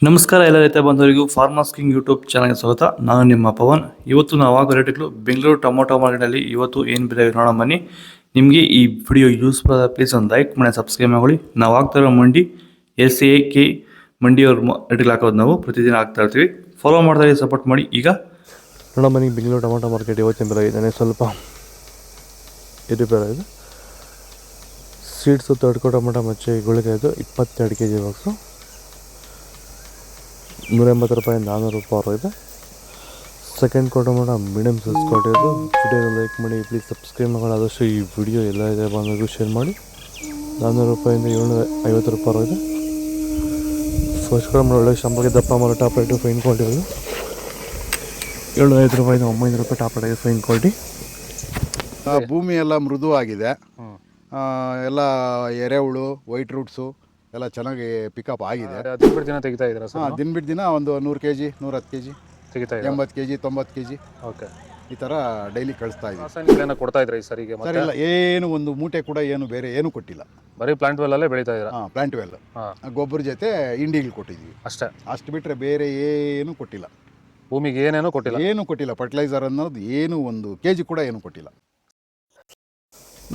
ನಮಸ್ಕಾರ ಎಲ್ಲ ರೈತ ಬಂಧುವರಿಗೂ ಫಾರ್ಮರ್ಸ್ ಕಿಂಗ್ ಯೂಟ್ಯೂಬ್ ಚಾನಲ್ಗೆ ಸ್ವಾಗತ. ನಾನು ನಿಮ್ಮ ಪವನ್. ಇವತ್ತು ನಾವು ಆಗೋ ರೇಟ್ಗಳು ಬೆಂಗಳೂರು ಟೊಮೊಟೊ ಮಾರ್ಕೆಟಲ್ಲಿ ಇವತ್ತು ಏನು ಬೆಲೆ ನೋಡೋಣ ಬನ್ನಿ. ನಿಮಗೆ ಈ ವಿಡಿಯೋ ಯೂಸ್ಫುಲ್ ಆದ ಪ್ಲೀಸ್ ಒಂದು ಲೈಕ್ ಮಾಡಿ ಸಬ್ಸ್ಕ್ರೈಬ್ ಮಾಡಿ. ನಾವು ಆಗ್ತಾ ಇರೋ ಮಂಡಿ SAK ಮಂಡಿಯವ್ರ ರೇಟ್ಗಳು ಹಾಕೋದು ನಾವು ಪ್ರತಿದಿನ ಆಗ್ತಾ ಇರ್ತೀವಿ. ಫಾಲೋ ಮಾಡ್ತಾ ಸಪೋರ್ಟ್ ಮಾಡಿ. ಈಗ ನೋಡೋಣ ಬನ್ನಿ ಬೆಂಗಳೂರು ಟೊಮೊಟೊ ಮಾರ್ಕೆಟ್ ಇವತ್ತಿನ ಬೆಲೆ ಇದೆ ಸ್ವಲ್ಪ ಏರುಪೇರು ಇದೆ. ಸೀಡ್ಸು ತಡ್ಕೊ ಟೊಮೊಟೊ ಮಚ್ಚೆ ಗುಳಿಕಾಯ್ದು 22 kg ಬಾಕ್ಸು 180 ರೂಪಾಯಿ 400 ರೂಪಾಯಿ ಇದೆ. ಸೆಕೆಂಡ್ ಟೊಮೊಟೊ ಮೀಡಿಯಮ್ ಸೈಜ್ ಕೊಟ್ಟಿದ್ದು. ವಿಡಿಯೋ ಲೈಕ್ ಮಾಡಿ ಪ್ಲೀಸ್ ಸಬ್ಸ್ಕ್ರೈಬ್ ಮಾಡಿ. ಆದಷ್ಟು ಈ ವಿಡಿಯೋ ಎಲ್ಲ ಇದೆ ಬಂದು ಶೇರ್ ಮಾಡಿ. 400 ರೂಪಾಯಿಂದ 750 ರೂಪಾಯಿ ಇದೆ. ಫಸ್ಟ್ ಟೊಮೊಟೊ ಒಳ್ಳೆ ಶಂಬಳಿಗೆ ದಪ್ಪ ಮಾಡೋ ಟಾಪ್ ರೇಟು ಫೈನ್ ಕ್ವಾಲಿಟಿ ಇದೆ. 750 ರೂಪಾಯಿಂದ 900 ರೂಪಾಯಿ ಟಾಪ್ ರೇಟ್ ಫೈನ್ ಕ್ವಾಲಿಟಿ. ಭೂಮಿ ಎಲ್ಲ ಮೃದುವಾಗಿದೆ, ಎಲ್ಲ ಎರೆಹುಳು ವೈಟ್ ರೂಟ್ಸು ಎಲ್ಲ ಚೆನ್ನಾಗಿ ಪಿಕಪ್ ಆಗಿದೆ. ದಿನ ದಿನ ತೆಗಿತಾ ಇದ್ದೀರಾ ಸರ್? ದಿನ ಬಿಟ್ಟು ದಿನ ಒಂದು 100 kg 110 kg ತೆಗಿತಾ 80 kg 90 kg ಓಕೆ, ಈ ಥರ ಡೈಲಿ ಕಳಿಸ್ತಾ ಇದ್ದೀವಿ. ರಾಸಾಯನಿಕ ಕೊಡ್ತಾ ಇದ್ರಾ ಈ ಸರಿಗೆ? ಸರ್ ಇಲ್ಲ, ಏನು ಒಂದು ಮೂಟೆ ಕೂಡ ಏನು ಬೇರೆ ಏನು ಕೊಟ್ಟಿಲ್ಲ. ಬರೀ ಪ್ಲಾಂಟ್ ವೆಲ್ಲಲ್ಲೇ ಬೆಳೀತಾ ಇದ್ದೀರಾ? ಪ್ಲಾಂಟ್ ವೆಲ್ ಗೊಬ್ಬರ ಜೊತೆ ಇಂಡಿಗಳು ಕೊಟ್ಟಿದ್ದೀವಿ ಅಷ್ಟೇ. ಅಷ್ಟು ಬಿಟ್ಟರೆ ಬೇರೆ ಏನು ಕೊಟ್ಟಿಲ್ಲ. ಭೂಮಿಗೆ ಏನೇನೂ ಕೊಟ್ಟಿಲ್ಲ? ಏನು ಕೊಟ್ಟಿಲ್ಲ. ಫರ್ಟಿಲೈಸರ್ ಅನ್ನೋದು ಏನು 1 kg ಕೂಡ ಏನು ಕೊಟ್ಟಿಲ್ಲ.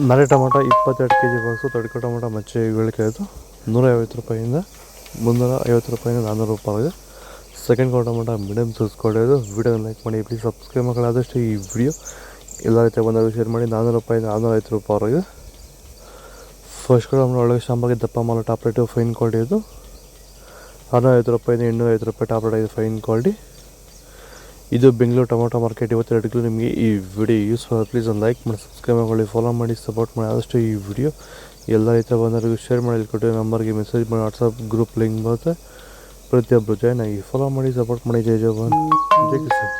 ನರೆ ಟೊಮೊಟೊ 22 kg ಬಾಕ್ಸು ತಡ್ಕೊ ಟೊಮೊಟೊ ಮಚ್ಚೆ ಗಳಿಕಾಯ್ತು 150 ರೂಪಾಯಿಂದ 350 ರೂಪಾಯಿಂದ 400 ರೂಪಾಯಿ ಇದೆ. ಸೆಕೆಂಡ್ ಟೊಮೊಟೊ ಮೀಡಿಯಮ್ ಸೈಜ್ ಕೊಡೋದು. ವಿಡಿಯೋ ಲೈಕ್ ಮಾಡಿ ಪ್ಲೀಸ್ ಸಬ್ಸ್ಕ್ರೈಬ್ ಮಾಡಿ. ಆದಷ್ಟು ಈ ವಿಡಿಯೋ ಎಲ್ಲ ರೀತಿಯ ಬಂದಾಗ ಶೇರ್ ಮಾಡಿ. 400 ರೂಪಾಯಿಂದ 450 ರೂಪಾಯಿ ಇದೆ. ಫಸ್ಟ್ ಟೊಮೊಟೊ ಒಳಗೆ ಶಾಂಬಾಗಿ ದಪ್ಪ ಮಾಡೋ ಟಾಪ್ ರೇಟು ಫೈನ್ ಕ್ವಾಲಿಟಿ ಇದು 650 ರೂಪಾಯಿಂದ 850 ರೂಪಾಯಿ ಟಾಪ್ ರೇಟ್ ಇದೆ ಫೈನ್ ಕ್ವಾಲಿಟಿ. ಇದು ಬೆಂಗಳೂರು ಟೊಮೊಟೊ ಮಾರ್ಕೆಟ್ ಇವತ್ತು ರೇಟ್ಗಳು. ನಿಮಗೆ ಈ ವಿಡಿಯೋ ಯೂಸ್ಫುಲ್ ಪ್ಲೀಸ್ ಒಂದು ಲೈಕ್ ಮಾಡಿ ಸಬ್ಸ್ಕ್ರೈಬ್ ಮಾಡಿ ಫಾಲೋ ಮಾಡಿ ಸಪೋರ್ಟ್ ಮಾಡಿ. ಆದಷ್ಟು ಈ ವಿಡಿಯೋ ಎಲ್ಲ ರೈತ ಬಂದವರಿಗೂ ಶೇರ್ ಮಾಡಿ. ಕೊಟ್ಟಿರೋ ನಂಬರ್ಗೆ ಮೆಸೇಜ್ ಮಾಡಿ. ವಾಟ್ಸಪ್ ಗ್ರೂಪ್ ಲಿಂಕ್ ಬರುತ್ತೆ, ಪ್ರತಿಯೊಬ್ಬರು ಜಾಯ್ನ್ ಆಗಿ ಫಾಲೋ ಮಾಡಿ ಸಪೋರ್ಟ್ ಮಾಡಿ. ಜೈ ಜವಾನ್ ಜೈ ಕಿಸಾನ್.